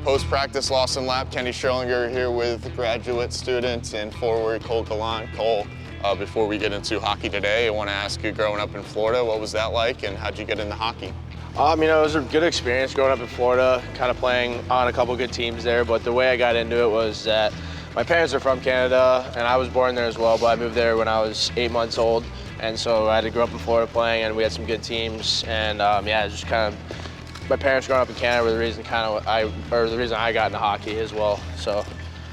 Post-practice Lawson Lap, Kenny Scherlinger here with graduate student and forward Cole Gallant. Cole, before we get into hockey today, I want to ask you, growing up in Florida, what was that like and how'd you get into hockey? It was a good experience growing up in Florida, kind of playing on a couple good teams there, but the way I got into it was that my parents are from Canada and I was born there as well, but I moved there when I was 8 months old, and so I had to grow up in Florida playing, and we had some good teams, and it's just kind of my parents growing up in Canada were the reason I got into hockey as well. So,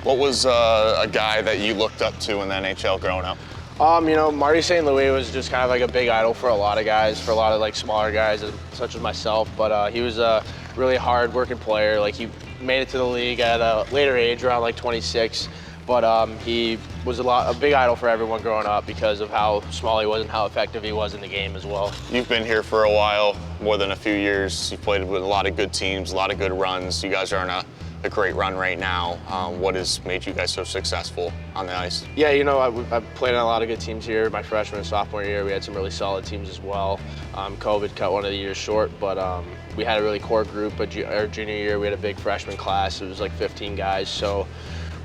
what was a guy that you looked up to in the NHL growing up? Marty St. Louis was just kind of like a big idol for a lot of guys, for a lot of like smaller guys such as myself. But he was a really hard-working player. Like, he made it to the league at a later age, around like 26. But he was a big idol for everyone growing up because of how small he was and how effective he was in the game as well. You've been here for a while, more than a few years. You've played with a lot of good teams, a lot of good runs. You guys are on a great run right now. What has made you guys so successful on the ice? Yeah, I've played on a lot of good teams here. My freshman and sophomore year, we had some really solid teams as well. COVID cut one of the years short, but we had a really core group. Our junior year, we had a big freshman class. It was like 15 guys. So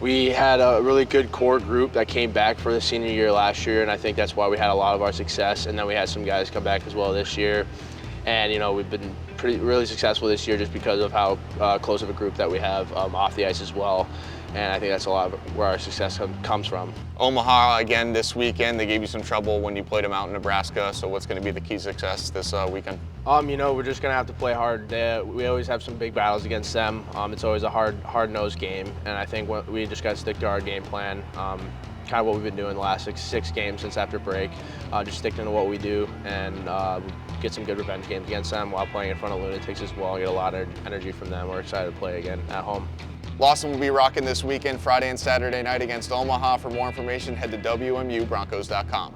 we had a really good core group that came back for the senior year last year, and I think that's why we had a lot of our success. And then we had some guys come back as well this year. And we've been really successful this year just because of how close of a group that we have off the ice as well. And I think that's a lot of where our success comes from. Omaha again this weekend. They gave you some trouble when you played them out in Nebraska. So what's going to be the key success this weekend? We're just going to have to play hard. We always have some big battles against them. It's always a hard-nosed game, and I think we just got to stick to our game plan. Kind of what we've been doing the last six games since after break. Just sticking to what we do and get some good revenge games against them while playing in front of lunatics as well. Get a lot of energy from them. We're excited to play again at home. Lawson will be rocking this weekend, Friday and Saturday night against Omaha. For more information, head to WMUBroncos.com.